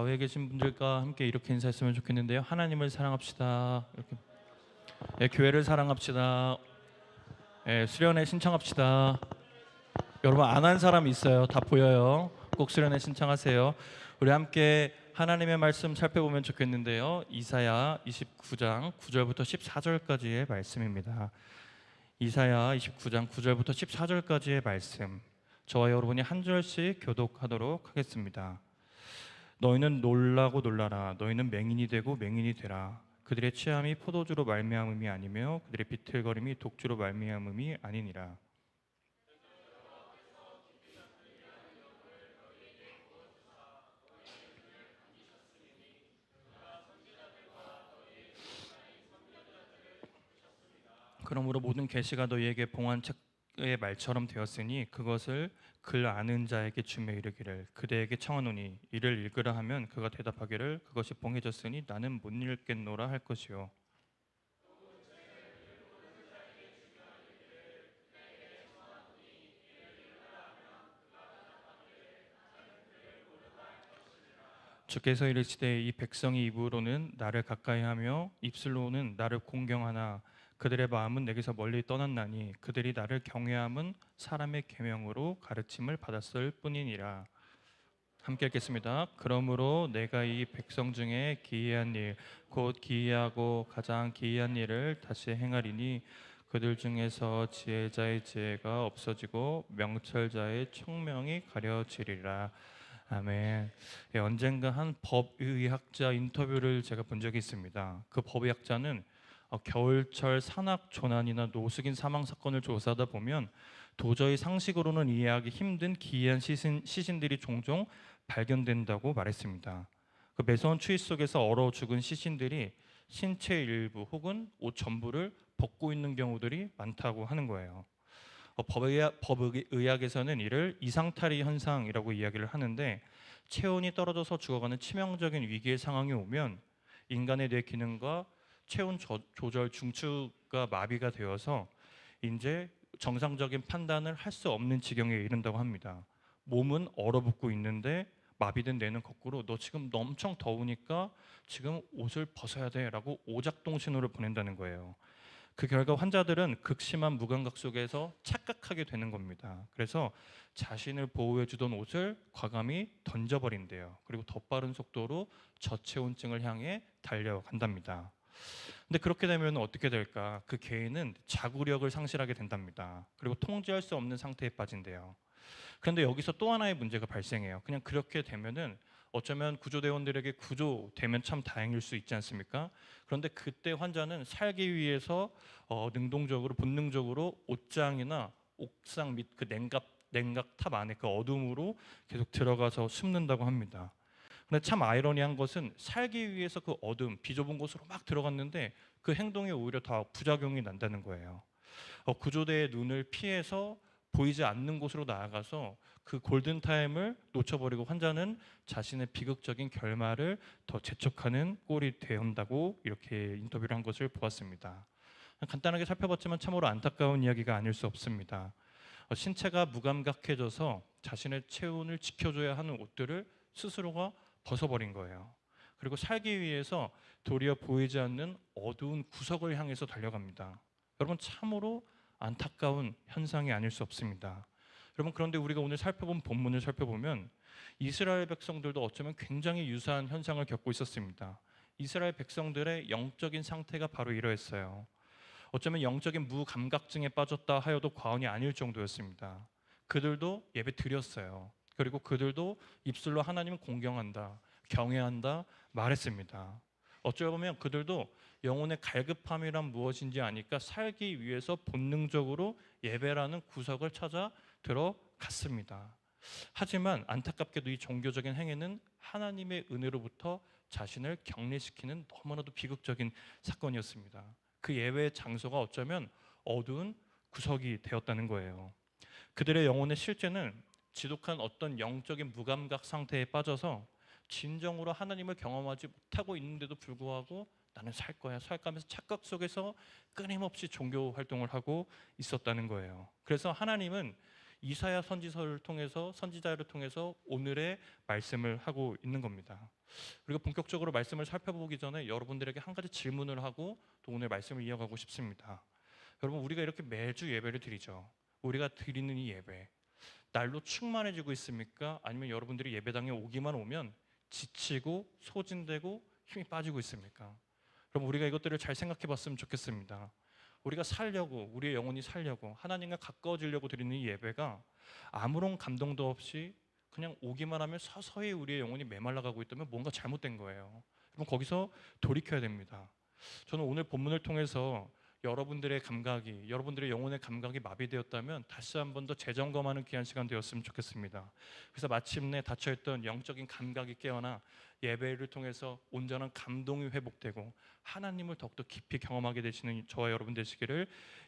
교회에 계신 분들과 함께 이렇게 인사했으면 좋겠는데요. 하나님을 사랑합시다. 이렇게. 교회를 사랑합시다. 수련회 신청합시다. 여러분 안 한 사람 있어요. 다 보여요. 꼭 수련회 신청하세요. 우리 함께 하나님의 말씀 살펴보면 좋겠는데요. 이사야 29장 9절부터 14절까지의 말씀입니다. 이사야 29장 9절부터 14절까지의 말씀, 저와 여러분이 한 절씩 교독하도록 하겠습니다. 너희는 놀라고 놀라라. 너희는 맹인이 되고 맹인이 되라. 그들의 취함이 포도주로 말미암음이 아니며 그들의 비틀거림이 독주로 말미암음이 아니니라. 그러므로 모든 계시가 너희에게 봉한 책의 말처럼 되었으니 그것을 글 아는 자에게 주며 이르기를 그대에게 청하노니 이를 읽으라 하면 그가 대답하기를 그것이 봉해졌으니 나는 못 읽겠노라 할 것이요. 주께서 이르시되 이 백성이 입으로는 나를 가까이하며 입술로는 나를 공경하나 그들의 마음은 내게서 멀리 떠났나니 그들이 나를 경외함은 사람의 계명으로 가르침을 받았을 뿐이니라. 함께 읽겠습니다. 그러므로 내가 이 백성 중에 기이한 일, 곧 기이하고 가장 기이한 일을 다시 행하리니 그들 중에서 지혜자의 지혜가 없어지고 명철자의 총명이 가려지리라. 아멘. 언젠가 한 법의학자 인터뷰를 제가 본 적이 있습니다. 그 법의학자는 겨울철 산악 조난이나 노숙인 사망 사건을 조사하다 보면 도저히 상식으로는 이해하기 힘든 기이한 시신들이 종종 발견된다고 말했습니다. 그 매서운 추위 속에서 얼어 죽은 시신들이 신체 일부 혹은 옷 전부를 벗고 있는 경우들이 많다고 하는 거예요. 법의학에서는 이를 이상탈의 현상이라고 이야기를 하는데, 체온이 떨어져서 죽어가는 치명적인 위기의 상황이 오면 인간의 뇌 기능과 체온 조절 중추가 마비가 되어서 이제 정상적인 판단을 할 수 없는 지경에 이른다고 합니다. 몸은 얼어붙고 있는데 마비된 뇌는 거꾸로 너 지금 엄청 더우니까 지금 옷을 벗어야 돼라고 오작동 신호를 보낸다는 거예요. 그 결과 환자들은 극심한 무감각 속에서 착각하게 되는 겁니다. 그래서 자신을 보호해 주던 옷을 과감히 던져버린대요. 그리고 더 빠른 속도로 저체온증을 향해 달려간답니다. 근데 그렇게 되면 어떻게 될까? 그 개인은 자구력을 상실하게 된답니다. 그리고 통제할 수 없는 상태에 빠진대요. 그런데 여기서 또 하나의 문제가 발생해요. 그냥 그렇게 되면은 어쩌면 구조대원들에게 구조되면 참 다행일 수 있지 않습니까? 그런데 그때 환자는 살기 위해서 능동적으로 본능적으로 옷장이나 옥상 및 그 냉각탑 안에 그 어둠으로 계속 들어가서 숨는다고 합니다. 근데 참 아이러니한 것은 살기 위해서 그 어둠, 비좁은 곳으로 막 들어갔는데 그 행동이 오히려 다 부작용이 난다는 거예요. 구조대의 눈을 피해서 보이지 않는 곳으로 나아가서 그 골든타임을 놓쳐버리고 환자는 자신의 비극적인 결말을 더 재촉하는 꼴이 되온다고 이렇게 인터뷰를 한 것을 보았습니다. 간단하게 살펴봤지만 참으로 안타까운 이야기가 아닐 수 없습니다. 신체가 무감각해져서 자신의 체온을 지켜줘야 하는 옷들을 스스로가 벗어버린 거예요. 그리고 살기 위해서 도리어 보이지 않는 어두운 구석을 향해서 달려갑니다. 여러분 참으로 안타까운 현상이 아닐 수 없습니다. 여러분 그런데 우리가 오늘 살펴본 본문을 살펴보면 이스라엘 백성들도 어쩌면 굉장히 유사한 현상을 겪고 있었습니다. 이스라엘 백성들의 영적인 상태가 바로 이러했어요. 어쩌면 영적인 무감각증에 빠졌다 하여도 과언이 아닐 정도였습니다. 그들도 예배 드렸어요. 그리고 그들도 입술로 하나님을 공경한다, 경외한다 말했습니다. 어쩌면 그들도 영혼의 갈급함이란 무엇인지 아니까 살기 위해서 본능적으로 예배라는 구석을 찾아 들어갔습니다. 하지만 안타깝게도 이 종교적인 행위는 하나님의 은혜로부터 자신을 격리시키는 너무나도 비극적인 사건이었습니다. 그 예배의 장소가 어쩌면 어두운 구석이 되었다는 거예요. 그들의 영혼의 실제는 지독한 어떤 영적인 무감각 상태에 빠져서 진정으로 하나님을 경험하지 못하고 있는데도 불구하고 나는 살 거야, 살까 하면서 착각 속에서 끊임없이 종교 활동을 하고 있었다는 거예요. 그래서 하나님은 이사야 선지자를 통해서 오늘의 말씀을 하고 있는 겁니다. 그리고 본격적으로 말씀을 살펴보기 전에 여러분들에게 한 가지 질문을 하고 또 오늘 말씀을 이어가고 싶습니다. 여러분, 우리가 이렇게 매주 예배를 드리죠. 우리가 드리는 이 예배, 날로 충만해지고 있습니까? 아니면 여러분들이 예배당에 오기만 오면 지치고 소진되고 힘이 빠지고 있습니까? 그럼 우리가 이것들을 잘 생각해 봤으면 좋겠습니다. 우리가 살려고, 우리의 영혼이 살려고, 하나님과 가까워지려고 드리는 이 예배가 아무런 감동도 없이 그냥 오기만 하면 서서히 우리의 영혼이 메말라가고 있다면 뭔가 잘못된 거예요. 그럼 거기서 돌이켜야 됩니다. 저는 오늘 본문을 통해서 여러분들의 영혼의 감각이 마비되었다면 다시 한 번 더 재점검하는 귀한 시간 되었으면 좋겠습니다. 그래서 마침내 닫혀있던 영적인 감각이 깨어나 예배를 통해서 온전한 감동이 회복되고 하나님을 더욱더 깊이 경험하게 되시는 저와 여러분 되시기를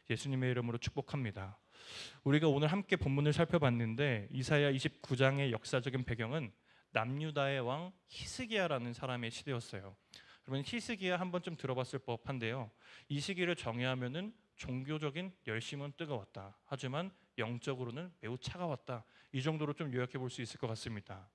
예수님의 이름으로 축복합니다. 우리가 오늘 함께 본문을 살펴봤는데 이사야 29장의 역사적인 배경은 남유다의 왕 히스기야라는 사람의 시대였어요. 그러면 히스기야 한 번쯤 들어봤을 법한데요. 이 시기를 정의하면은 종교적인 열심은 뜨거웠다. 하지만 영적으로는 매우 차가웠다. 이 정도로 좀 요약해 볼 수 있을 것 같습니다.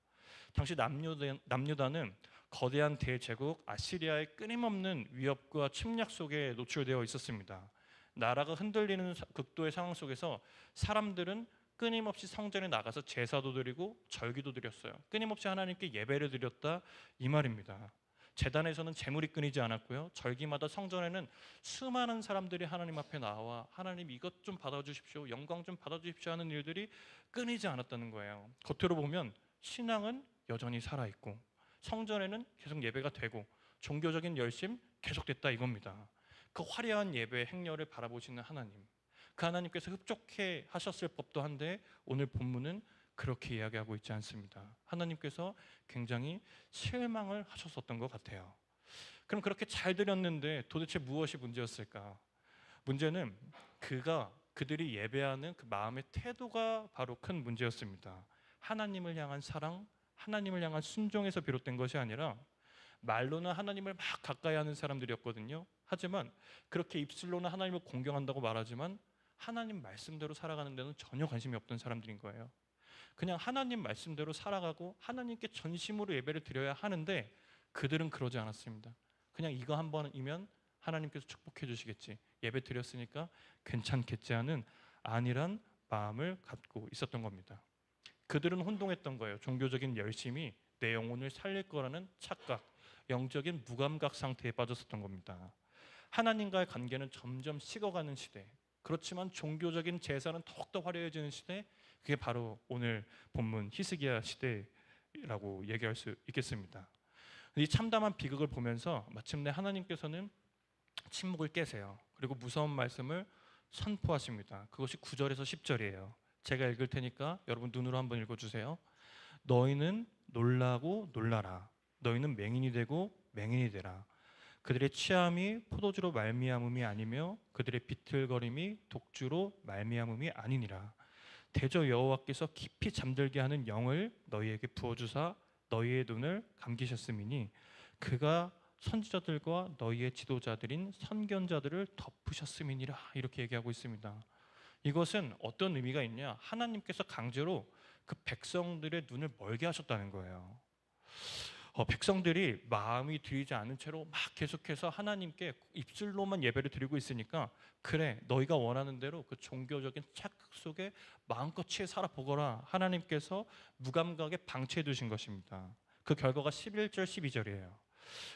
당시 남유다는 거대한 대제국 아시리아의 끊임없는 위협과 침략 속에 노출되어 있었습니다. 나라가 흔들리는 극도의 상황 속에서 사람들은 끊임없이 성전에 나가서 제사도 드리고 절기도 드렸어요. 끊임없이 하나님께 예배를 드렸다 이 말입니다. 제단에서는 제물이 끊이지 않았고요. 절기마다 성전에는 수많은 사람들이 하나님 앞에 나와 하나님 이것 좀 받아주십시오, 영광 좀 받아주십시오 하는 일들이 끊이지 않았다는 거예요. 겉으로 보면 신앙은 여전히 살아있고 성전에는 계속 예배가 되고 종교적인 열심 계속됐다 이겁니다. 그 화려한 예배 행렬을 바라보시는 하나님, 그 하나님께서 흡족해 하셨을 법도 한데 오늘 본문은 그렇게 이야기하고 있지 않습니다. 하나님께서 굉장히 실망을 하셨었던 것 같아요. 그럼 그렇게 잘 드렸는데 도대체 무엇이 문제였을까? 문제는 그들이 예배하는 그 마음의 태도가 바로 큰 문제였습니다. 하나님을 향한 사랑, 하나님을 향한 순종에서 비롯된 것이 아니라 말로는 하나님을 막 가까이 하는 사람들이었거든요. 하지만 그렇게 입술로는 하나님을 공경한다고 말하지만 하나님 말씀대로 살아가는 데는 전혀 관심이 없던 사람들인 거예요. 그냥 하나님 말씀대로 살아가고 하나님께 전심으로 예배를 드려야 하는데 그들은 그러지 않았습니다. 그냥 이거 한 번이면 하나님께서 축복해 주시겠지, 예배 드렸으니까 괜찮겠지 하는 안일한 마음을 갖고 있었던 겁니다. 그들은 혼동했던 거예요. 종교적인 열심이 내 영혼을 살릴 거라는 착각, 영적인 무감각 상태에 빠졌었던 겁니다. 하나님과의 관계는 점점 식어가는 시대, 그렇지만 종교적인 제사는 더욱더 화려해지는 시대, 그게 바로 오늘 본문 히스기야 시대라고 얘기할 수 있겠습니다. 이 참담한 비극을 보면서 마침내 하나님께서는 침묵을 깨세요. 그리고 무서운 말씀을 선포하십니다. 그것이 9절에서 10절이에요. 제가 읽을 테니까 여러분 눈으로 한번 읽어주세요. 너희는 놀라고 놀라라. 너희는 맹인이 되고 맹인이 되라. 그들의 취함이 포도주로 말미암음이 아니며 그들의 비틀거림이 독주로 말미암음이 아니니라. 대저 여호와께서 깊이 잠들게 하는 영을 너희에게 부어주사 너희의 눈을 감기셨음이니 그가 선지자들과 너희의 지도자들인 선견자들을 덮으셨음이니라. 이렇게 얘기하고 있습니다. 이것은 어떤 의미가 있냐? 하나님께서 강제로 그 백성들의 눈을 멀게 하셨다는 거예요. 백성들이 마음이 들이지 않은 채로 막 계속해서 하나님께 입술로만 예배를 드리고 있으니까 그래, 너희가 원하는 대로 그 종교적인 착각 속에 마음껏 취해 살아보거라. 하나님께서 무감각에 방치해 두신 것입니다. 그 결과가 11절 12절이에요.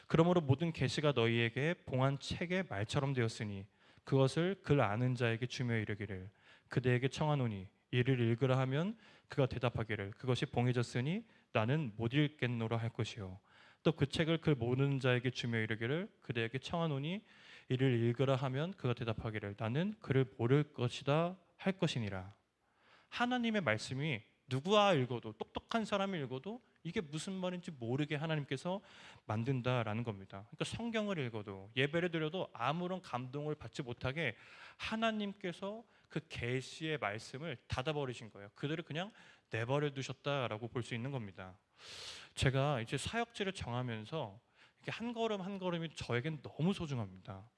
그러므로 모든 계시가 너희에게 봉한 책의 말처럼 되었으니 그것을 글 아는 자에게 주며 이르기를 그대에게 청하노니 이를 읽으라 하면 그가 대답하기를 그것이 봉해졌으니 나는 못 읽겠노라 할 것이요 또 그 책을 글 모르는 자에게 주며 이르기를 그대에게 청하노니 이를 읽으라 하면 그가 대답하기를 나는 그를 모를 것이다 할 것이니라. 하나님의 말씀이 누구가 읽어도, 똑똑한 사람이 읽어도 이게 무슨 말인지 모르게 하나님께서 만든다라는 겁니다. 그러니까 성경을 읽어도 예배를 드려도 아무런 감동을 받지 못하게 하나님께서 그 계시의 말씀을 닫아버리신 거예요. 그들을 그냥 내버려 두셨다라고 볼 수 있는 겁니다. 제가 이제 사역지를 정하면서 이렇게 한 걸음 한 걸음이 저에겐 너무 소중합니다.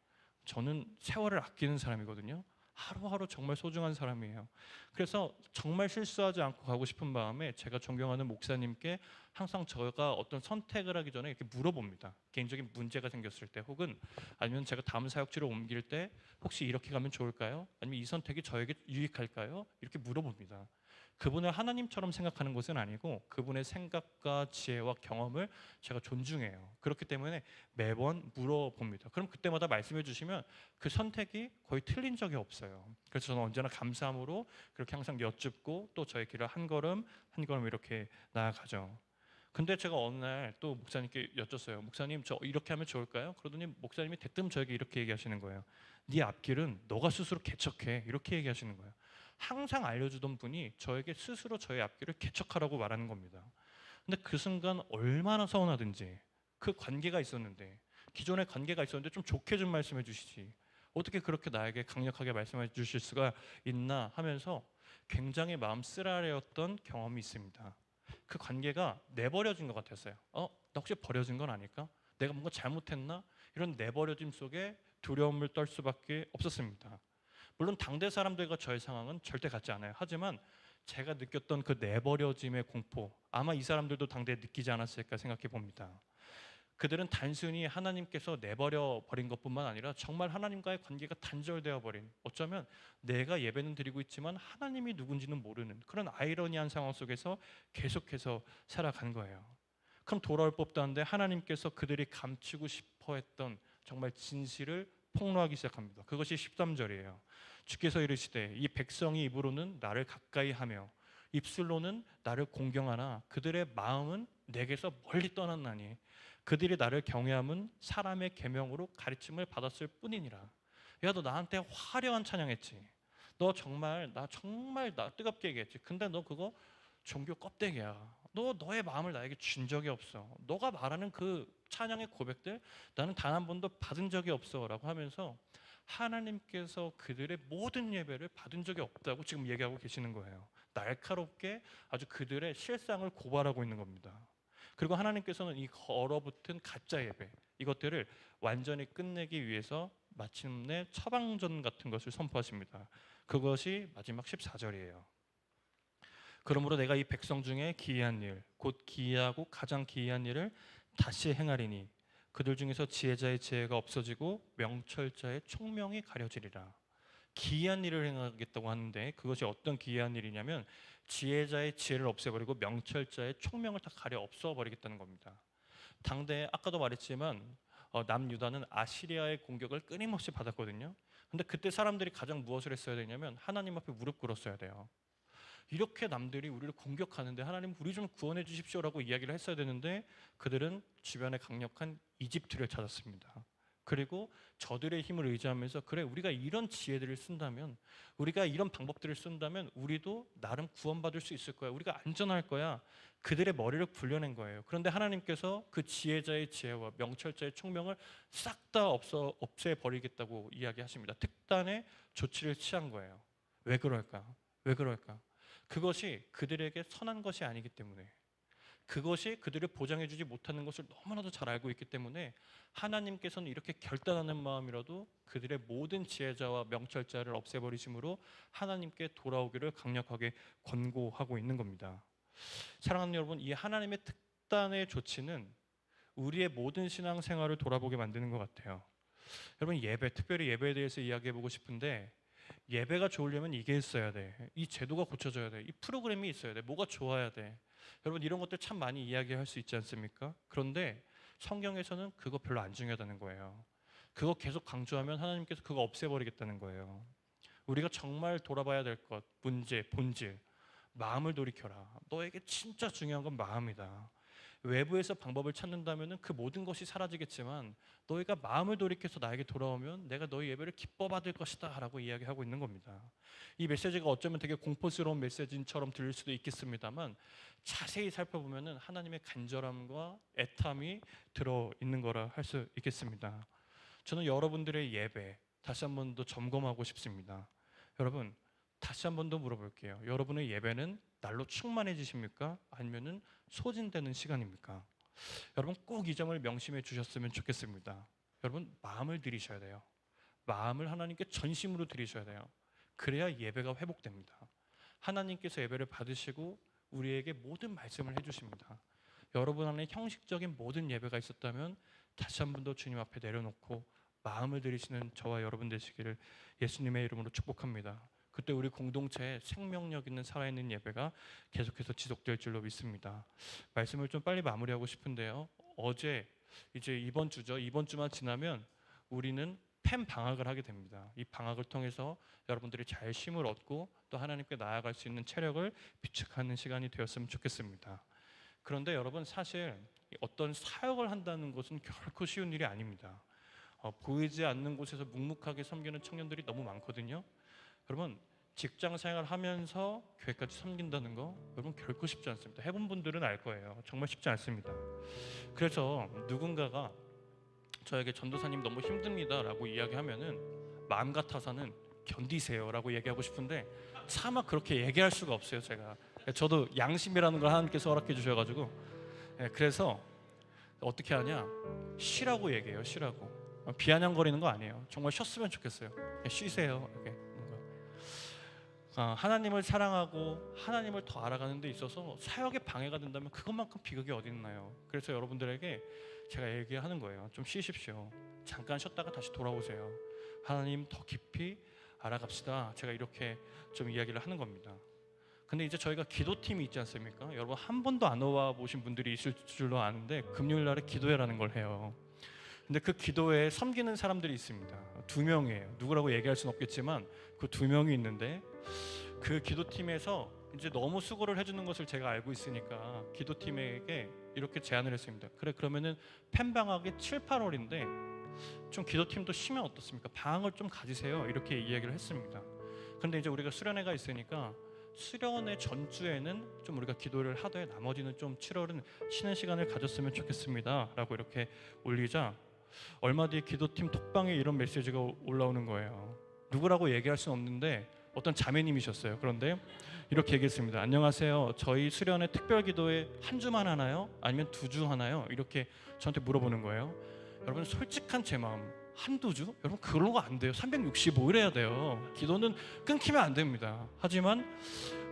저는 세월을 아끼는 사람이거든요. 하루하루 정말 소중한 사람이에요. 그래서 정말 실수하지 않고 가고 싶은 마음에 제가 존경하는 목사님께 항상 제가 어떤 선택을 하기 전에 이렇게 물어봅니다. 개인적인 문제가 생겼을 때 혹은 아니면 제가 다음 사역지로 옮길 때 혹시 이렇게 가면 좋을까요? 아니면 이 선택이 저에게 유익할까요? 이렇게 물어봅니다. 그분을 하나님처럼 생각하는 것은 아니고 그분의 생각과 지혜와 경험을 제가 존중해요. 그렇기 때문에 매번 물어봅니다. 그럼 그때마다 말씀해 주시면 그 선택이 거의 틀린 적이 없어요. 그래서 저는 언제나 감사함으로 그렇게 항상 여쭙고 또 저의 길을 한 걸음 한 걸음 이렇게 나아가죠. 근데 제가 어느 날 또 목사님께 여쭸어요. 목사님 저 이렇게 하면 좋을까요? 그러더니 목사님이 대뜸 저에게 이렇게 얘기하시는 거예요. 네 앞길은 너가 스스로 개척해. 이렇게 얘기하시는 거예요. 항상 알려주던 분이 저에게 스스로 저의 앞길을 개척하라고 말하는 겁니다. 근데 그 순간 얼마나 서운하든지 그 관계가 있었는데 기존의 관계가 있었는데 좀 좋게 좀 말씀해 주시지 어떻게 그렇게 나에게 강력하게 말씀해 주실 수가 있나 하면서 굉장히 마음 쓰라렸던 경험이 있습니다. 그 관계가 내버려진 것 같았어요. 나 혹시 버려진 건 아닐까? 내가 뭔가 잘못했나? 이런 내버려짐 속에 두려움을 떨 수밖에 없었습니다. 물론 당대 사람들과 저의 상황은 절대 같지 않아요. 하지만 제가 느꼈던 그 내버려짐의 공포, 아마 이 사람들도 당대에 느끼지 않았을까 생각해 봅니다. 그들은 단순히 하나님께서 내버려 버린 것뿐만 아니라 정말 하나님과의 관계가 단절되어 버린, 어쩌면 내가 예배는 드리고 있지만 하나님이 누군지는 모르는 그런 아이러니한 상황 속에서 계속해서 살아간 거예요. 그럼 돌아올 법도 한데 하나님께서 그들이 감추고 싶어 했던 정말 진실을 폭로하기 시작합니다. 그것이 13절이에요. 주께서 이르시되 이 백성이 입으로는 나를 가까이 하며 입술로는 나를 공경하나 그들의 마음은 내게서 멀리 떠났나니 그들이 나를 경외함은 사람의 계명으로 가르침을 받았을 뿐이니라. 야, 너 나한테 화려한 찬양했지. 너 정말 나 뜨겁게 얘기했지. 근데 너 그거 종교 껍데기야. 너 너의 마음을 나에게 준 적이 없어. 너가 말하는 그 찬양의 고백들 나는 단 한 번도 받은 적이 없어라고 하면서 하나님께서 그들의 모든 예배를 받은 적이 없다고 지금 얘기하고 계시는 거예요. 날카롭게 아주 그들의 실상을 고발하고 있는 겁니다. 그리고 하나님께서는 이 얼어붙은 가짜 예배 이것들을 완전히 끝내기 위해서 마침내 처방전 같은 것을 선포하십니다. 그것이 마지막 14절이에요. 그러므로 내가 이 백성 중에 기이한 일, 곧 기이하고 가장 기이한 일을 다시 행하리니 그들 중에서 지혜자의 지혜가 없어지고 명철자의 총명이 가려지리라. 기이한 일을 행하겠다고 하는데 그것이 어떤 기이한 일이냐면 지혜자의 지혜를 없애버리고 명철자의 총명을 다 가려 없어버리겠다는 겁니다. 당대에 아까도 말했지만 남유다는 아시리아의 공격을 끊임없이 받았거든요. 근데 그때 사람들이 가장 무엇을 했어야 되냐면 하나님 앞에 무릎 꿇었어야 돼요. 이렇게 남들이 우리를 공격하는데 하나님 우리 좀 구원해 주십시오라고 이야기를 했어야 되는데 그들은 주변에 강력한 이집트를 찾았습니다. 그리고 저들의 힘을 의지하면서 그래 우리가 이런 지혜들을 쓴다면 우리가 이런 방법들을 쓴다면 우리도 나름 구원받을 수 있을 거야. 우리가 안전할 거야. 그들의 머리를 굴려낸 거예요. 그런데 하나님께서 그 지혜자의 지혜와 명철자의 총명을 싹 다 없애버리겠다고 이야기하십니다. 특단의 조치를 취한 거예요. 왜 그럴까? 왜 그럴까? 그것이 그들에게 선한 것이 아니기 때문에 그것이 그들을 보장해주지 못하는 것을 너무나도 잘 알고 있기 때문에 하나님께서는 이렇게 결단하는 마음이라도 그들의 모든 지혜자와 명철자를 없애버리심으로 하나님께 돌아오기를 강력하게 권고하고 있는 겁니다. 사랑하는 여러분, 이 하나님의 특단의 조치는 우리의 모든 신앙생활을 돌아보게 만드는 것 같아요. 여러분 예배, 특별히 예배에 대해서 이야기해보고 싶은데 예배가 좋으려면 이게 있어야 돼. 이 제도가 고쳐져야 돼. 이 프로그램이 있어야 돼. 뭐가 좋아야 돼. 여러분 이런 것들 참 많이 이야기할 수 있지 않습니까? 그런데 성경에서는 그거 별로 안 중요하다는 거예요. 그거 계속 강조하면 하나님께서 그거 없애버리겠다는 거예요. 우리가 정말 돌아봐야 될 것, 문제, 본질, 마음을 돌이켜라. 너에게 진짜 중요한 건 마음이다. 외부에서 방법을 찾는다면 그 모든 것이 사라지겠지만 너희가 마음을 돌이켜서 나에게 돌아오면 내가 너희 예배를 기뻐 받을 것이다 라고 이야기하고 있는 겁니다. 이 메시지가 어쩌면 되게 공포스러운 메시지처럼 들릴 수도 있겠습니다만 자세히 살펴보면 하나님의 간절함과 애탐이 들어있는 거라 할 수 있겠습니다. 저는 여러분들의 예배 다시 한 번 더 점검하고 싶습니다. 여러분 다시 한 번 더 물어볼게요. 여러분의 예배는 날로 충만해지십니까? 아니면은 소진되는 시간입니까? 여러분 꼭 이 점을 명심해 주셨으면 좋겠습니다. 여러분 마음을 들이셔야 돼요. 마음을 하나님께 전심으로 드리셔야 돼요. 그래야 예배가 회복됩니다. 하나님께서 예배를 받으시고 우리에게 모든 말씀을 해주십니다. 여러분 안에 형식적인 모든 예배가 있었다면 다시 한 번 더 주님 앞에 내려놓고 마음을 들이시는 저와 여러분 되시기를 예수님의 이름으로 축복합니다. 그때 우리 공동체에 생명력 있는 살아있는 예배가 계속해서 지속될 줄로 믿습니다. 말씀을 좀 빨리 마무리하고 싶은데요. 어제 이제 이번 주죠. 이번 주만 지나면 우리는 펜 방학을 하게 됩니다. 이 방학을 통해서 여러분들이 잘 쉼을 얻고 또 하나님께 나아갈 수 있는 체력을 비축하는 시간이 되었으면 좋겠습니다. 그런데 여러분, 사실 어떤 사역을 한다는 것은 결코 쉬운 일이 아닙니다. 보이지 않는 곳에서 묵묵하게 섬기는 청년들이 너무 많거든요. 여러분, 직장 생활을 하면서 교회까지 섬긴다는 거 여러분 결코 쉽지 않습니다. 해본 분들은 알 거예요. 정말 쉽지 않습니다. 그래서 누군가가 저에게 전도사님 너무 힘듭니다 라고 이야기하면은 마음 같아서는 견디세요 라고 얘기하고 싶은데 차마 그렇게 얘기할 수가 없어요. 제가 저도 양심이라는 걸 하나님께서 허락해 주셔가지고 그래서 어떻게 하냐, 쉬라고 얘기해요. 쉬라고. 비아냥거리는 거 아니에요. 정말 쉬었으면 좋겠어요. 쉬세요 이렇게. 하나님을 사랑하고 하나님을 더 알아가는 데 있어서 사역에 방해가 된다면 그것만큼 비극이 어디 있나요? 그래서 여러분들에게 제가 얘기하는 거예요. 좀 쉬십시오. 잠깐 쉬었다가 다시 돌아오세요. 하나님 더 깊이 알아갑시다. 제가 이렇게 좀 이야기를 하는 겁니다. 근데 이제 저희가 기도팀이 있지 않습니까? 여러분 한 번도 안 와 보신 분들이 있을 줄로 아는데 금요일 날에 기도회라는 걸 해요. 근데 그 기도회에 섬기는 사람들이 있습니다. 2명이에요. 누구라고 얘기할 수는 없겠지만 그 2명이 있는데 그 기도팀에서 이제 너무 수고를 해주는 것을 제가 알고 있으니까 기도팀에게 이렇게 제안을 했습니다. 그래, 그러면은 펜방학이 7, 8월인데 좀 기도팀도 쉬면 어떻습니까? 방학을 좀 가지세요. 이렇게 이야기를 했습니다. 그런데 이제 우리가 수련회가 있으니까 수련회 전주에는 좀 우리가 기도를 하되 나머지는 좀 7월은 쉬는 시간을 가졌으면 좋겠습니다 라고 이렇게 올리자 얼마 뒤에 기도팀 톡방에 이런 메시지가 올라오는 거예요. 누구라고 얘기할 수는 없는데 어떤 자매님이셨어요. 그런데 이렇게 얘기했습니다. 안녕하세요. 저희 수련회 특별 기도회 한 주만 하나요? 아니면 2주 하나요? 이렇게 저한테 물어보는 거예요. 여러분, 솔직한 제 마음, 한두 주? 여러분 그런 거 안 돼요. 365일 해야 돼요. 기도는 끊기면 안 됩니다. 하지만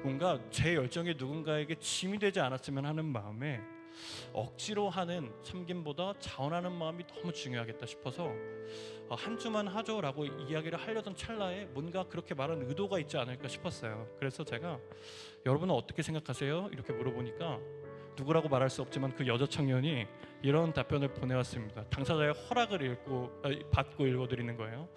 뭔가 제 열정이 누군가에게 짐이 되지 않았으면 하는 마음에 억지로 하는 섬김보다 자원하는 마음이 너무 중요하겠다 싶어서 한 주만 하죠라고 이야기를 하려던 찰나에 뭔가 그렇게 말하는 의도가 있지 않을까 싶었어요. 그래서 제가 여러분은 어떻게 생각하세요? 이렇게 물어보니까 누구라고 말할 수 없지만 그 여자 청년이 이런 답변을 보내왔습니다. 당사자의 허락을 받고 읽어드리는 거예요.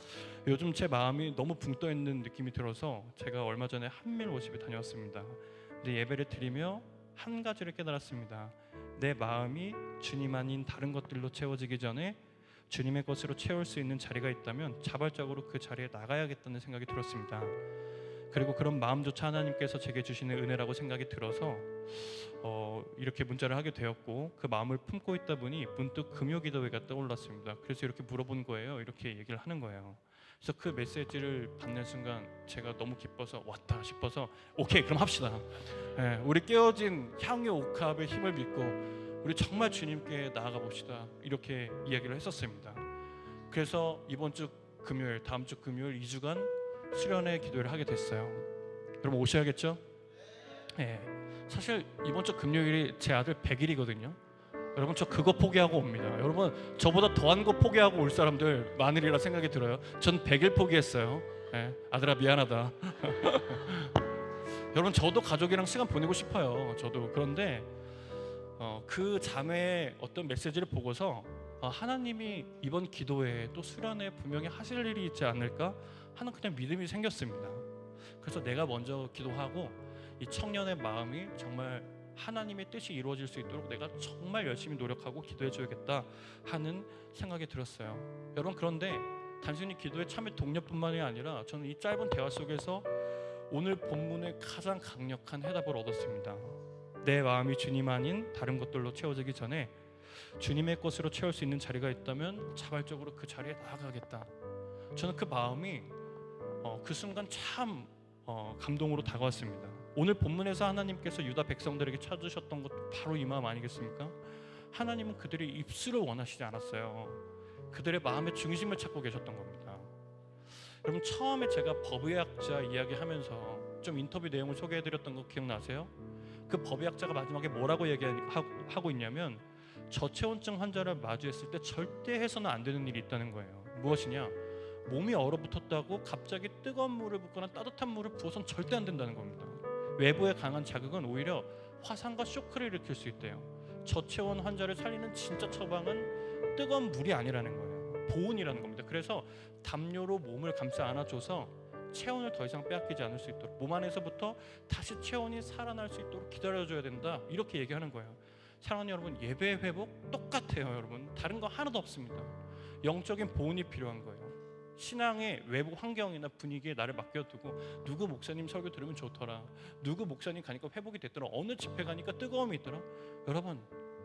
요즘 제 마음이 너무 붕 떠있는 느낌이 들어서 제가 얼마 전에 한밀 워십에 다녀왔습니다. 근데 예배를 드리며 한 가지를 깨달았습니다. 내 마음이 주님 아닌 다른 것들로 채워지기 전에 주님의 것으로 채울 수 있는 자리가 있다면 자발적으로 그 자리에 나가야겠다는 생각이 들었습니다. 그리고 그런 마음조차 하나님께서 제게 주시는 은혜라고 생각이 들어서 이렇게 문자를 하게 되었고 그 마음을 품고 있다 보니 문득 금요기도회가 떠올랐습니다. 그래서 이렇게 물어본 거예요. 이렇게 얘기를 하는 거예요. 그래서 그 메시지를 받는 순간 제가 너무 기뻐서 왔다 싶어서 오케이 그럼 합시다. 우리 깨어진 향유 옥합의 힘을 믿고 우리 정말 주님께 나아가 봅시다. 이렇게 이야기를 했었습니다. 그래서 이번 주 금요일, 다음 주 금요일 2주간 수련회 기도를 하게 됐어요. 여러분 오셔야겠죠? 네. 사실 이번 주 금요일이 제 아들 100일이거든요. 여러분 저 그거 포기하고 옵니다. 여러분 저보다 더한 거 포기하고 올 사람들 많으리라 생각이 들어요. 전 100일 포기했어요. 네. 아들아 미안하다. 여러분 저도 가족이랑 시간 보내고 싶어요. 저도. 그런데 그 자매의 어떤 메시지를 보고서 하나님이 이번 기도회에 또 수련회 분명히 하실 일이 있지 않을까 하는 그냥 믿음이 생겼습니다. 그래서 내가 먼저 기도하고 이 청년의 마음이 정말 하나님의 뜻이 이루어질 수 있도록 내가 정말 열심히 노력하고 기도해줘야겠다 하는 생각이 들었어요. 여러분 그런데 단순히 기도에 참여 동료뿐만이 아니라 저는 이 짧은 대화 속에서 오늘 본문의 가장 강력한 해답을 얻었습니다. 내 마음이 주님 아닌 다른 것들로 채워지기 전에 주님의 것으로 채울 수 있는 자리가 있다면 자발적으로 그 자리에 나아가겠다. 저는 그 마음이 그 순간 참 감동으로 다가왔습니다. 오늘 본문에서 하나님께서 유다 백성들에게 찾으셨던 것도 바로 이 마음 아니겠습니까? 하나님은 그들의 입술을 원하시지 않았어요. 그들의 마음의 중심을 찾고 계셨던 겁니다. 그럼 처음에 제가 법의학자 이야기하면서 좀 인터뷰 내용을 소개해드렸던 거 기억나세요? 그 법의학자가 마지막에 뭐라고 얘기하고 있냐면 저체온증 환자를 마주했을 때 절대 해서는 안 되는 일이 있다는 거예요. 무엇이냐? 몸이 얼어붙었다고 갑자기 뜨거운 물을 붓거나 따뜻한 물을 부어서는 절대 안 된다는 겁니다. 외부의 강한 자극은 오히려 화상과 쇼크를 일으킬 수 있대요. 저체온 환자를 살리는 진짜 처방은 뜨거운 물이 아니라는 거예요. 보온이라는 겁니다. 그래서 담요로 몸을 감싸 안아줘서 체온을 더 이상 빼앗기지 않을 수 있도록, 몸 안에서부터 다시 체온이 살아날 수 있도록 기다려줘야 된다, 이렇게 얘기하는 거예요. 사랑하는 여러분, 예배의 회복 똑같아요. 여러분, 다른 거 하나도 없습니다. 영적인 보온이 필요한 거예요. 신앙의 외부 환경이나 분위기에 나를 맡겨두고 누구 목사님 설교 들으면 좋더라, 누구 목사님 가니까 회복이 됐더라, 어느 집회 가니까 뜨거움이 있더라. 여러분,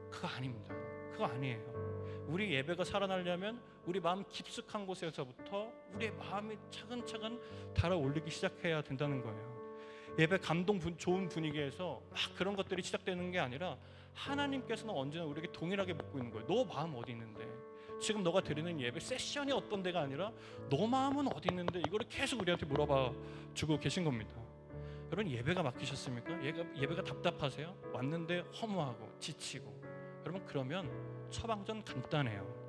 그거 아닙니다. 그거 아니에요. 우리 예배가 살아나려면 우리 마음 깊숙한 곳에서부터 우리의 마음이 차근차근 달아올리기 시작해야 된다는 거예요. 예배 감동 좋은 분위기에서 막 그런 것들이 시작되는 게 아니라 하나님께서는 언제나 우리에게 동일하게 묻고 있는 거예요. 너 마음 어디 있는데? 지금 너가 드리는 예배 세션이 어떤 데가 아니라 너 마음은 어디 있는데? 이거를 계속 우리한테 물어봐 주고 계신 겁니다. 여러분, 예배가 맡기셨습니까? 예배가 답답하세요? 왔는데 허무하고 지치고. 여러분, 그러면 처방전 간단해요.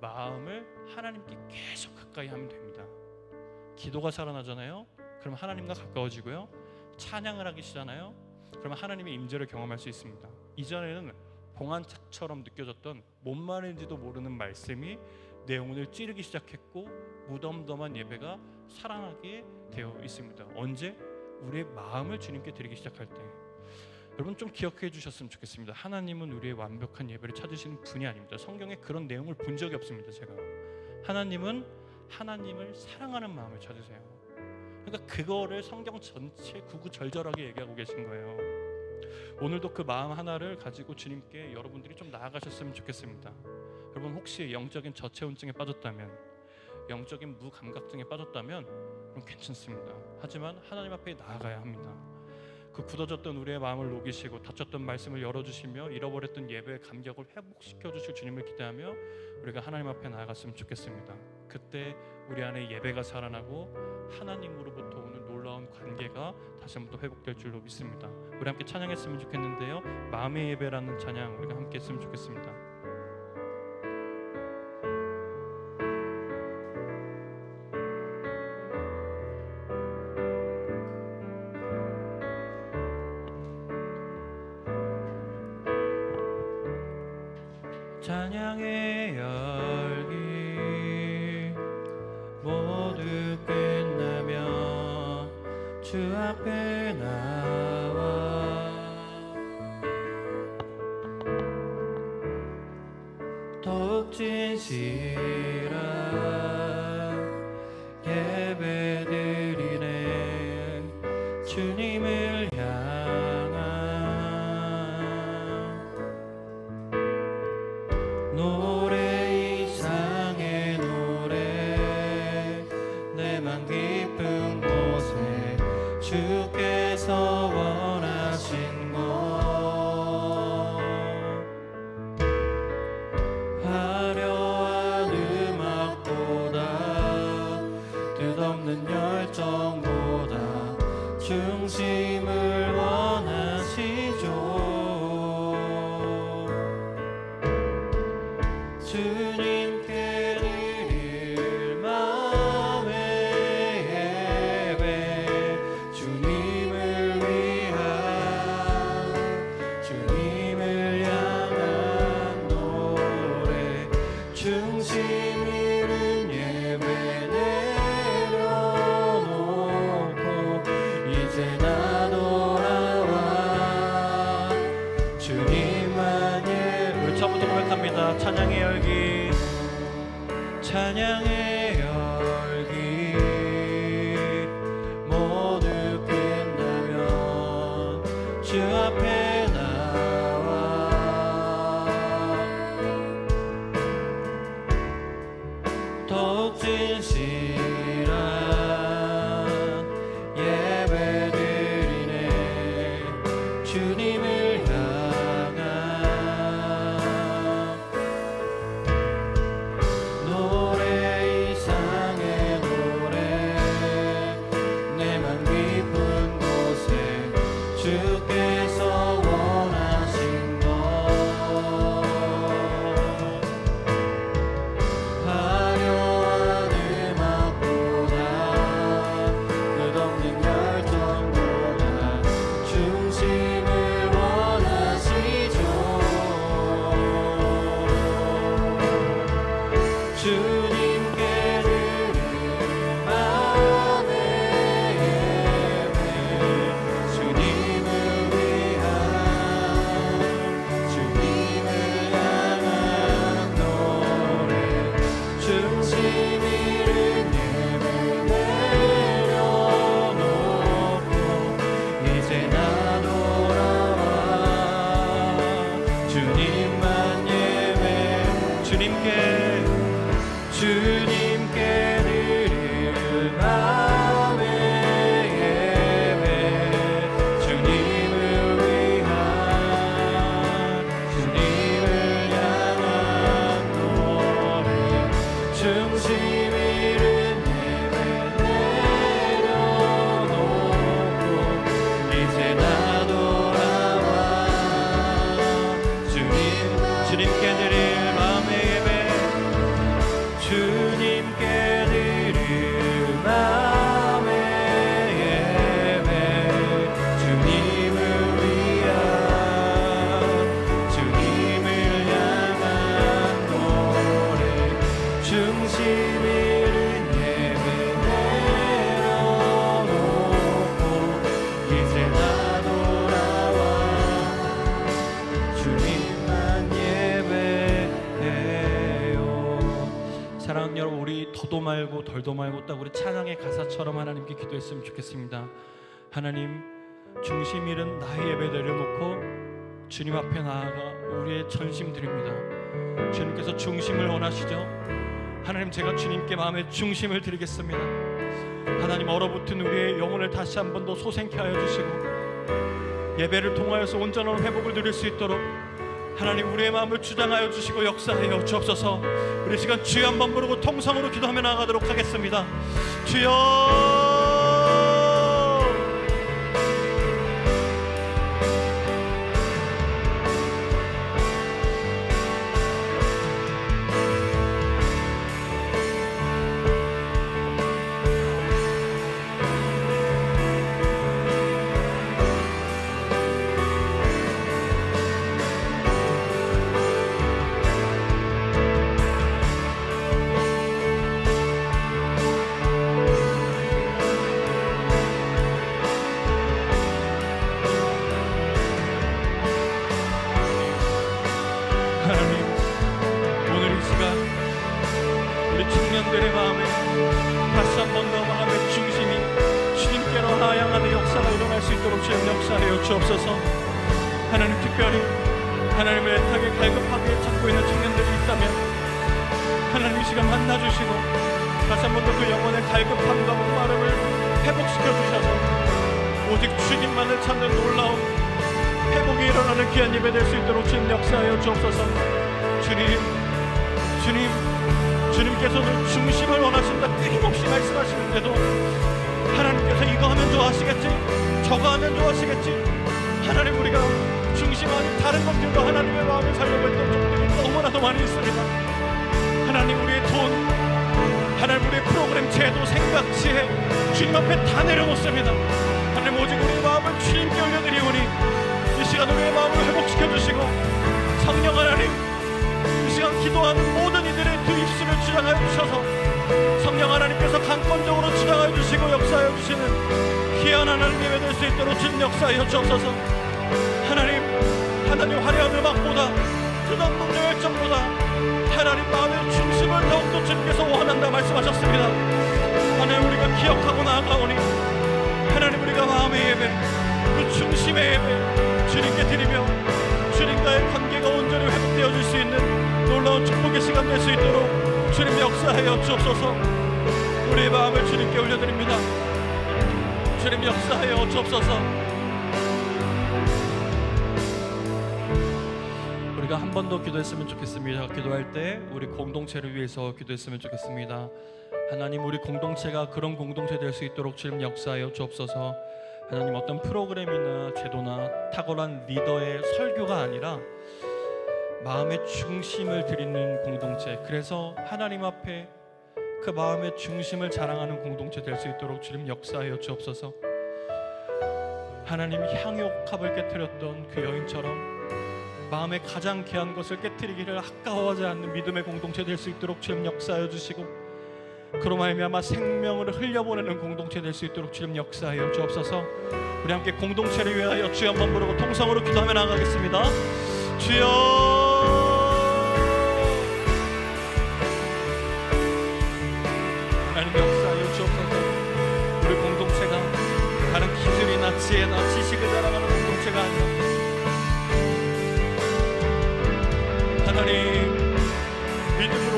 마음을 하나님께 계속 가까이 하면 됩니다. 기도가 살아나잖아요. 그럼 하나님과 가까워지고요. 찬양을 하기 시작하잖아요. 그러면 하나님의 임재를 경험할 수 있습니다. 이전에는 봉안착처럼 느껴졌던 뭔 말인지도 모르는 말씀이 내 영혼을 찌르기 시작했고 무덤덤한 예배가 살아나게 되어 있습니다. 언제? 우리의 마음을 주님께 드리기 시작할 때. 여러분, 좀 기억해 주셨으면 좋겠습니다. 하나님은 우리의 완벽한 예배를 찾으시는 분이 아닙니다. 성경에 그런 내용을 본 적이 없습니다. 제가. 하나님은 하나님을 사랑하는 마음을 찾으세요. 그러니까 그거를 성경 전체 구구절절하게 얘기하고 계신 거예요. 오늘도 그 마음 하나를 가지고 주님께 여러분들이 좀 나아가셨으면 좋겠습니다. 여러분, 혹시 영적인 저체온증에 빠졌다면, 영적인 무감각증에 빠졌다면 그럼 괜찮습니다. 하지만 하나님 앞에 나아가야 합니다. 그 굳어졌던 우리의 마음을 녹이시고 닫혔던 말씀을 열어주시며 잃어버렸던 예배의 감격을 회복시켜 주실 주님을 기대하며 우리가 하나님 앞에 나아갔으면 좋겠습니다. 그때 우리 안에 예배가 살아나고 하나님으로부터 오는 놀라운 관계가 다시 한번 또 회복될 줄로 믿습니다. 우리 함께 찬양했으면 좋겠는데요. 마음의 예배라는 찬양 우리가 함께 했으면 좋겠습니다. 찬양의 열기 모두 끝나며 주 앞에 나와 더욱 진실한 예배드리네. 주님을 노래 이상의 노래 내맘 깊은 곳에 주께서 원하신 것 화려한 음악보다 뜻없는 열정보다 중심을 원하시죠. 주님께 드릴 마음의 예배 주님을 위한 주님을 향한 노래 중심 있는 예배 내려놓고 이제 나 돌아와 주님만 우리 처음부터 고백합니다. 찬양의 열기 찬양의 열기 모두 끝나면 주 앞에 나와 더욱 진실한 예배 드리네. 주님을 향한 노래 주님께 드릴 마음의 예배, 주님을 위한, 주님을 향한 노래, 중심 잃은 예배 내려놓고 이제 나 돌아와. 주님께 드릴 마음의 예배, 주님께 드릴 마음의 예배, 주님을 위한, 주님을 향한 노래, 중심 잃은 예배 내려놓고 이제 나 돌아와 주님만 예배해요. 사랑하는 여러분, 우리 더도 말고 덜도 말고 딱 우리 찬양의 가사처럼 하나님께 기도했으면 좋겠습니다. 하나님, 중심 잃은 나의 예배 내려놓고 주님 앞에 나아가 우리의 전심 드립니다. 주님께서 중심을 원하시죠? 하나님, 제가 주님께 마음의 중심을 드리겠습니다. 하나님, 얼어붙은 우리의 영혼을 다시 한 번 더 솟행케 하여 주시고 예배를 통하여서 온전한 회복을 누릴 수 있도록 하나님, 우리의 마음을 주장하여 주시고 역사하여 주옵소서. 우리 시간 주여 한번 부르고 통성으로 기도하며 나아가도록 하겠습니다. 주여, 하나님, 오늘 이 시간 우리 청년들의 마음에 다시 한 번 더 마음의 중심이 주님께로 하향하는 역사가 일어날 수 있도록 주님 역사하여 주옵소서. 하나님, 특별히 하나님을 애타게 갈급하게 찾고 있는 청년들이 있다면 하나님 이 시간 만나주시고 다시 한 번 더 그 영혼의 갈급함과 목마름을 회복시켜 주셔서 오직 주님만을 찾는 놀라운 회복이 일어나는 귀한 예배 될 수 있도록 주님 역사하여 주옵소서. 주님께서는 중심을 원하신다 끊임없이 말씀하시는데도 하나님께서 이거 하면 좋아하시겠지, 저거 하면 좋아하시겠지, 하나님, 우리가 중심하는 다른 것들과 하나님의 마음을 살려고 했던 적들이 너무나도 많이 있습니다. 하나님, 우리의 돈, 하나님, 우리의 프로그램, 제도, 생각, 지혜 주님 앞에 다 내려놓습니다. 하나님, 오직 우리의 마음을 주님께 올려드리오니 이 시간 우리의 마음을 회복시켜 주시고 성령 하나님, 이 시간 기도하는 모든 이들의 두 입술을 주장하여 주셔서 성령 하나님께서 강권적으로 주장하여 주시고 역사하여 주시는 귀한 하나님 예배 될 수 있도록 주님 역사하여 주옵소서. 하나님 화려한 음악보다 끝없는 열정보다 하나님 마음의 중심을 더욱더 주님께서 원한다 말씀하셨습니다. 하나님, 우리가 기억하고 나아가오니 하나님, 우리가 마음의 예배, 그 중심의 예배 주님께 드리며 주님과의 관계가 온전히 회복되어 줄 수 있는 놀라운 축복의 시간 될 수 있도록 주님 역사하여 주옵소서. 우리의 마음을 주님께 올려드립니다. 주님 역사하여 주옵소서. 우리가 한 번 더 기도했으면 좋겠습니다. 기도할 때 우리 공동체를 위해서 기도했으면 좋겠습니다. 하나님, 우리 공동체가 그런 공동체 될 수 있도록 주님 역사하여 주옵소서. 하나님, 어떤 프로그램이나 제도나 탁월한 리더의 설교가 아니라 마음의 중심을 드리는 공동체, 그래서 하나님 앞에 그 마음의 중심을 자랑하는 공동체 될 수 있도록 주님 역사하여 주옵소서. 하나님, 향유옥합을 깨뜨렸던 그 여인처럼 마음의 가장 귀한 것을 깨뜨리기를 아까워하지 않는 믿음의 공동체 될 수 있도록 주님 역사하여 주시고 그로 말미암아 생명을 흘려보내는 공동체 될 수 있도록 주님 역사하여 주옵소서. 우리 함께 공동체를 위하여 주여 한번 부르고 통성으로 기도하며 나가겠습니다. 주여, 하나님 역사하여 주옵소서. 우리 공동체가 다른 기술이나 지혜나 지식을 자랑하는 공동체가 아니라 하나님,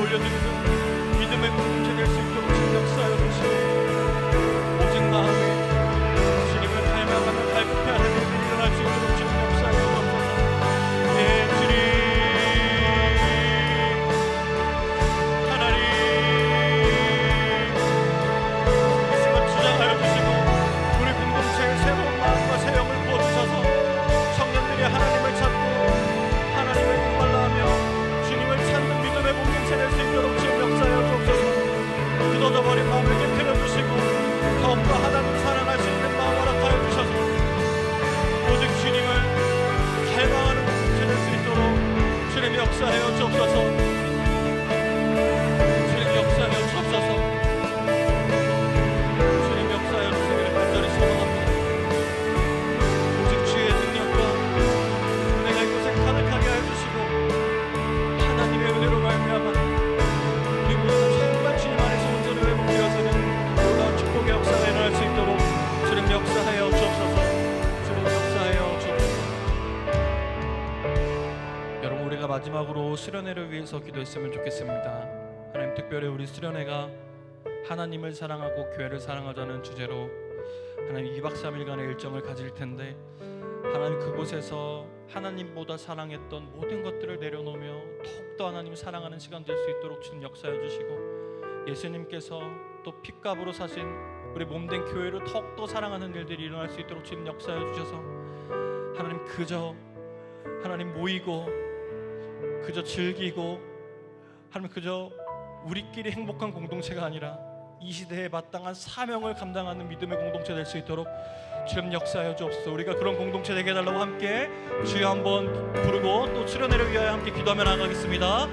올려드리는 믿음의 공동체 될 수 있도록 주님 역사하여 주시고, 오직 마음에 주님을 닮아가며 갈급해 하는 일들이 일어날 수 있도록 주님 역사하여 주옵소서. 예 주님, 하나님 이 시간 주장하여 주시고, 우리 공동체에 새로운 마음과 새 영을 부어주셔서 청년들이 하나님을 찾고 하나님을 목말라 하며 주님을 찾는 믿음의 공동체 될 수 있도록 주님 역사하여 주옵소서. 굳어져버린 마음을 깨뜨려 주시고 더욱더 하나님을 사랑할 수 있는 마음 허락하여 주셔서 오직 주님을 닮아가는 공동체 될 수 있도록 주님 역사하여 주옵소서. 주님 역사하여 주옵소서. 주님 역사하여 주시기를 간절히 소망합니다. 오직 주의 능력과 은혜가 이곳에 가득하게 하여 주시고 하나님의 은혜로 말미암아 우리 모두가 정말 주님 안에서 온전히 회복되어지는 놀라운 축복의 역사가 일어날 수 있도록 주님 역사하여 주옵소서. 주님 역사하여 주옵소서. 여러분, 우리가 마지막으로 수련회를 위해서 기도했으면 좋겠습니다. 하나님, 특별히 우리 수련회가 하나님을 사랑하고 교회를 사랑하자는 주제로 하나님 2박 3일간의 일정을 가질 텐데, 하나님 그곳에서 하나님보다 사랑했던 모든 것들을 내려놓으며 더욱더 하나님 사랑하는 시간 될 수 있도록 주님 역사해 주시고, 예수님께서 또 핏값으로 사신 우리 몸된 교회를 더욱더 사랑하는 일들이 일어날 수 있도록 주님 역사해 주셔서 하나님 그저 하나님 모이고 그저 즐기고 하나님 그저 우리끼리 행복한 공동체가 아니라 이 시대에 마땅한 사명을 감당하는 믿음의 공동체 될 수 있도록 주님 역사하여 주옵소서. 우리가 그런 공동체 되게 해달라고 함께 주여 한번 부르고 또 수련회를 위하여 함께 기도하며 나가겠습니다.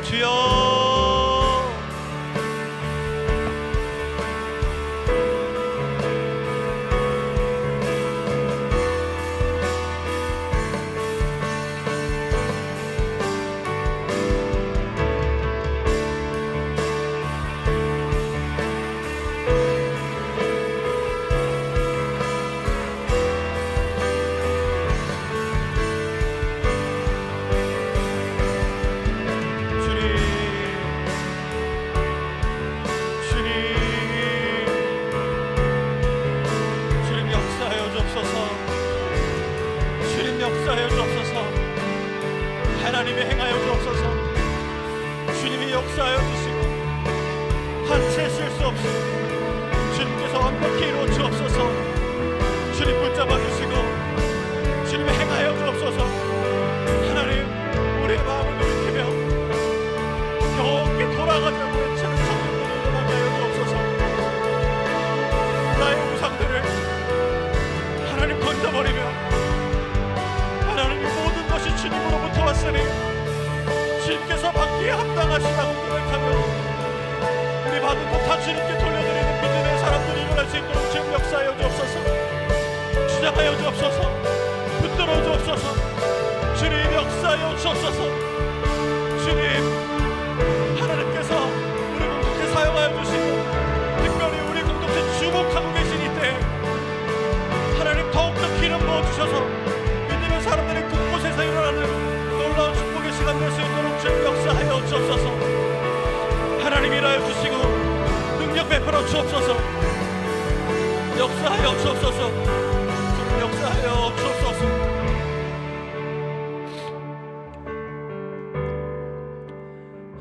주여, 역사하여 주옵소서. 하나님이 행하여 주옵소서. 주님이 역사하여 주시고 한 채 실수 없이 주님께서 완벽히 이루어 주옵소서. 주님 붙잡아 주시고 주님이 행하여 주옵소서. 하나님, 우리의 마음을 돌이키며 겨우게 돌아가자고 외치는 성령들을 일어나게 하여 주옵소서. 나의 우상들을 하나님 던져버리며 하나님, 모든 것이 주님으로부터 왔으니 주님께서 받기에 합당하시다고 고백하며 우리 받은 것 다 주님께 돌려드리는 믿음의 사람들이 일어날 수 있도록 주님 역사하여 주옵소서. 주장하여 주옵소서. 붙들어 주옵소서. 주님 역사하여 주옵소서. 주님, 하나님께서 우리 공동체 사용하여 주시고 특별히 우리 공동체 주목하고 계신 이때 하나님 더욱더 기름 부어주셔서 사람들이 곳곳에서 일어나는 놀라운 축복의 시간 될 수 있도록 주님 역사하여 주옵소서. 하나님 일하여 주시고 능력 베풀어 주옵소서. 역사하여 주옵소서. 주님 역사하여 주옵소서.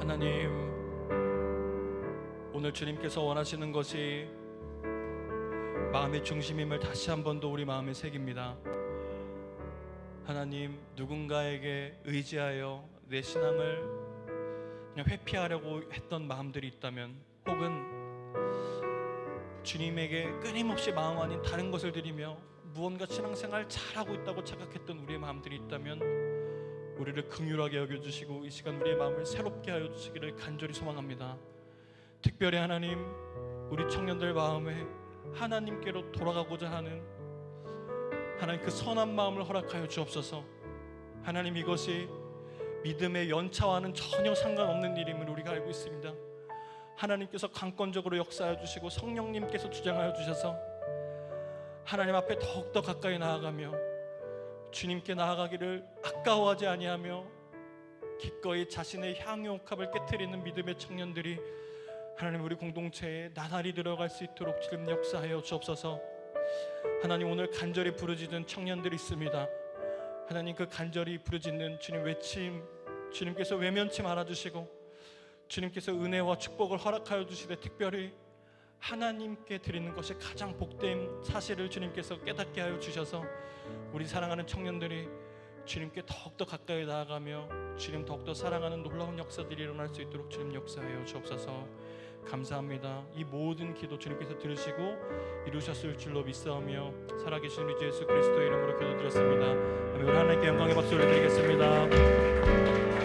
하나님, 오늘 주님께서 원하시는 것이 마음의 중심임을 다시 한 번 더 우리 마음에 새깁니다. 하나님, 누군가에게 의지하여 내 신앙을 그냥 회피하려고 했던 마음들이 있다면, 혹은 주님에게 끊임없이 마음 아닌 다른 것을 드리며 무언가 신앙생활 잘하고 있다고 착각했던 우리의 마음들이 있다면 우리를 긍휼하게 여겨주시고 이 시간 우리의 마음을 새롭게 하여 주시기를 간절히 소망합니다. 특별히 하나님, 우리 청년들 마음에 하나님께로 돌아가고자 하는 하나님 그 선한 마음을 허락하여 주옵소서. 하나님, 이것이 믿음의 연차와는 전혀 상관없는 일임을 우리가 알고 있습니다. 하나님께서 강권적으로 역사하여 주시고 성령님께서 주장하여 주셔서 하나님 앞에 더욱더 가까이 나아가며 주님께 나아가기를 아까워하지 아니하며 기꺼이 자신의 향유옥합을 깨트리는 믿음의 청년들이 하나님 우리 공동체에 나날이 들어갈 수 있도록 주님 역사하여 주옵소서. 하나님 오늘 간절히 부르짖는 청년들이 있습니다. 하나님 그 간절히 부르짖는 주님 외침 주님께서 외면치 말아주시고 주님께서 은혜와 축복을 허락하여 주시되 특별히 하나님께 드리는 것이 가장 복된 사실을 주님께서 깨닫게 하여 주셔서 우리 사랑하는 청년들이 주님께 더욱더 가까이 나아가며 주님 더욱더 사랑하는 놀라운 역사들이 일어날 수 있도록 주님 역사하여 주옵소서. 감사합니다. 이 모든 기도 주님께서 들으시고 이루셨을 줄로 믿사오며 살아계신 우리 주 예수 그리스도의 이름으로 기도드렸습니다. 아멘. 하나님께 영광의 박수 올려드리겠습니다.